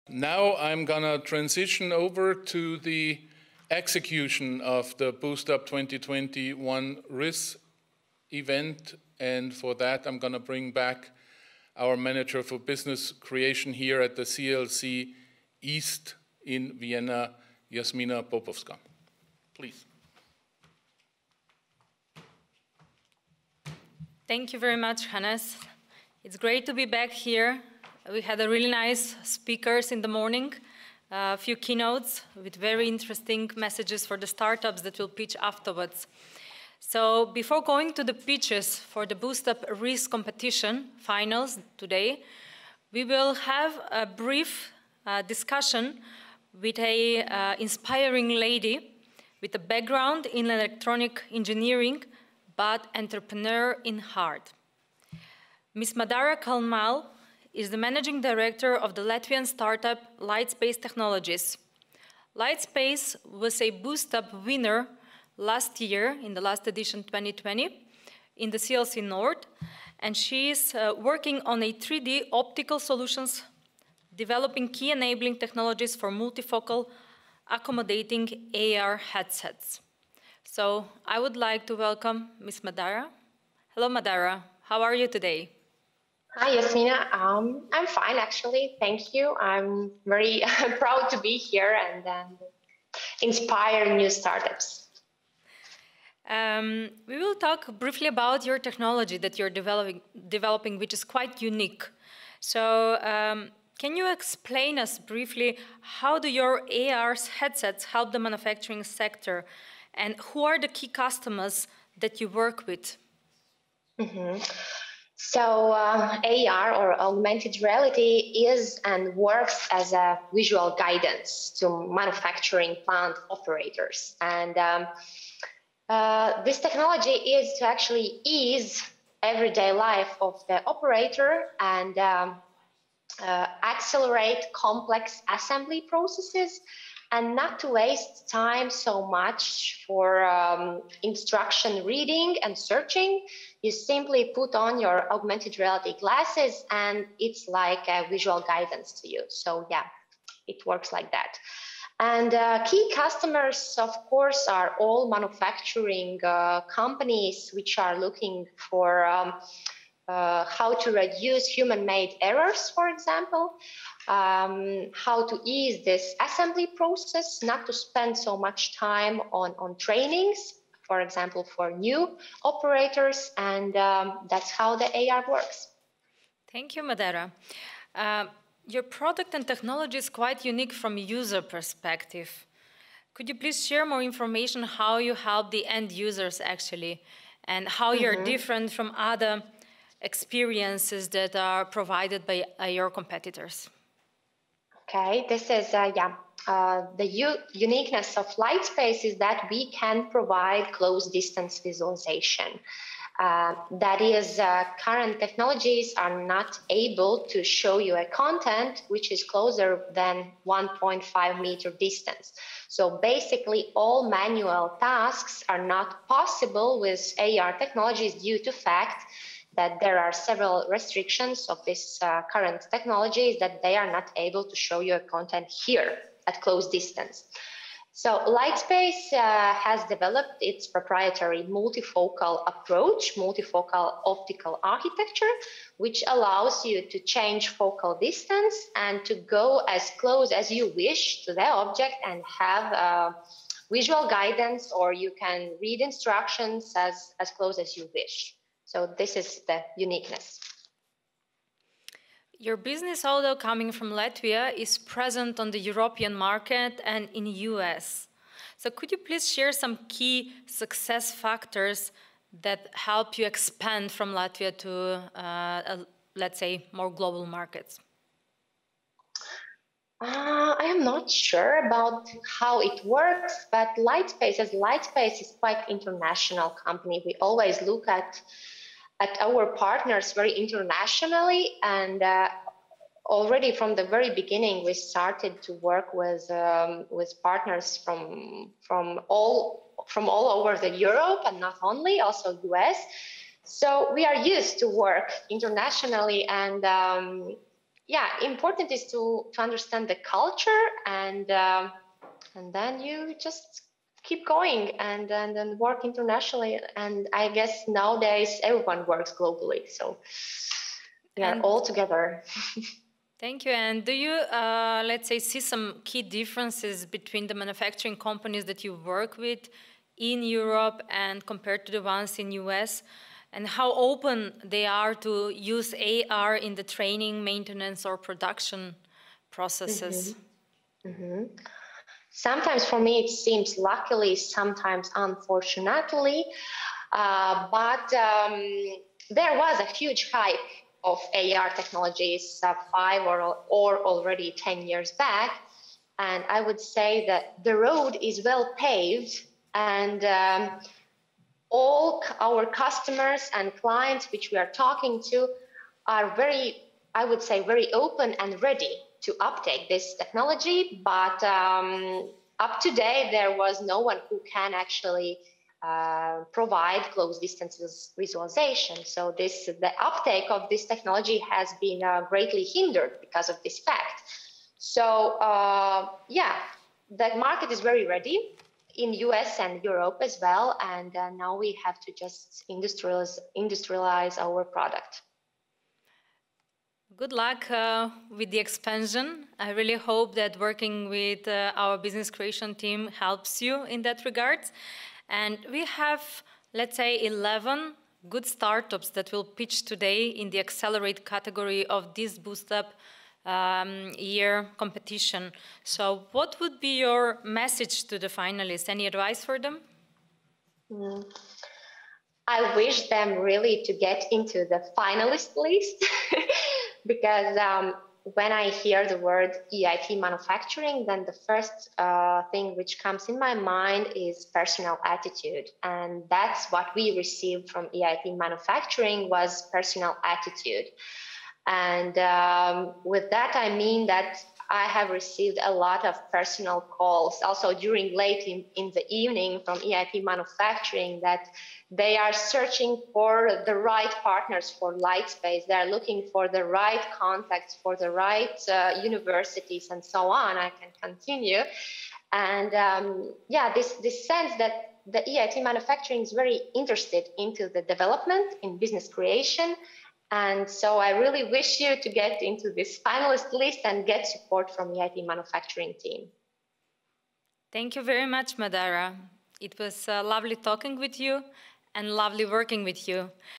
Now I'm going to transition over to the execution of the BoostUp 2021 RIS event, and for that I'm going to bring back our manager for business creation here at the CLC East in Vienna, Jasmina Popovska. Please. Thank you very much, Hannes. It's great to be back here. We had a really nice speakers in the morning, a few keynotes with very interesting messages for the startups that we'll pitch afterwards. So before going to the pitches for the BoostUp RIS competition finals today, we will have a brief discussion with a inspiring lady with a background in electronic engineering, but entrepreneur in heart. Ms. Madara Kalnina-Kalnmale is the managing director of the Latvian startup LightSpace Technologies. LightSpace was a BoostUp winner last year, in the last edition 2020, in the CLC North, and she is working on a 3D optical solutions, developing key enabling technologies for multifocal accommodating AR headsets. So I would like to welcome Ms. Madara. Hello, Madara. How are you today? Hi, Jasmina. I'm fine, actually. Thank you. I'm very proud to be here and inspire new startups. We will talk briefly about your technology that you're developing, which is quite unique. So can you explain us briefly how do your AR headsets help the manufacturing sector, and who are the key customers that you work with? Mm-hmm. So AR, or augmented reality, is and works as a visual guidance to manufacturing plant operators. And this technology is to actually ease everyday life of the operator and accelerate complex assembly processes, and not to waste time so much for instruction reading and searching. You simply put on your augmented reality glasses and it's like a visual guidance to you. So yeah, it works like that. And key customers, of course, are all manufacturing companies which are looking for how to reduce human-made errors, for example, how to ease this assembly process, not to spend so much time on trainings, for example, for new operators, and that's how the AR works. Thank you, Madara. Your product and technology is quite unique from a user perspective. Could you please share more information how you help the end users actually, and how you're different from other experiences that are provided by your competitors? Okay, this is, the uniqueness of LightSpace is that we can provide close distance visualization. That is, current technologies are not able to show you a content which is closer than 1.5 meter distance. So basically all manual tasks are not possible with AR technologies due to fact that there are several restrictions of this current technologies that they are not able to show you a content here at close distance. So LightSpace has developed its proprietary multifocal approach, multifocal optical architecture, which allows you to change focal distance and to go as close as you wish to the object and have visual guidance, or you can read instructions as close as you wish. So this is the uniqueness. Your business, although coming from Latvia, is present on the European market and in the US. So could you please share some key success factors that help you expand from Latvia to, let's say, more global markets? I am not sure about how it works, but LightSpace is quite international company. We always look at our partners very internationally, and already from the very beginning we started to work with partners from all over the Europe, and not only, also US. So we are used to work internationally, and yeah, important is to understand the culture, and then you just keep going and work internationally. And I guess nowadays everyone works globally, so we are all together. Thank you. And do you, let's say, see some key differences between the manufacturing companies that you work with in Europe and compared to the ones in US? And how open they are to use AR in the training, maintenance, or production processes? Sometimes for me it seems luckily, sometimes unfortunately, but there was a huge hype of AR technologies 5 or already 10 years back, and I would say that the road is well paved, and all our customers and clients which we are talking to are very, I would say, very open and ready to uptake this technology. But up to date, there was no one who can actually provide close distance visualization. So the uptake of this technology has been greatly hindered because of this fact. So yeah, the market is very ready in US and Europe as well, and now we have to just industrialize our product. Good luck with the expansion. I really hope that working with our business creation team helps you in that regard. And we have, let's say, 11 good startups that will pitch today in the Accelerate category of this BoostUp year competition. So what would be your message to the finalists? Any advice for them? I wish them really to get into the finalist list because when I hear the word EIT manufacturing, then the first thing which comes in my mind is personal attitude. And that's what we received from EIT manufacturing was personal attitude. And with that, I mean that I have received a lot of personal calls also during late in the evening from EIT manufacturing that they are searching for the right partners for LightSpace. They are looking for the right contacts for the right universities and so on. I can continue. And yeah, this sense that the EIT manufacturing is very interested into the development in business creation. And so I really wish you to get into this finalist list and get support from EIT manufacturing team. Thank you very much, Madara. It was lovely talking with you and lovely working with you.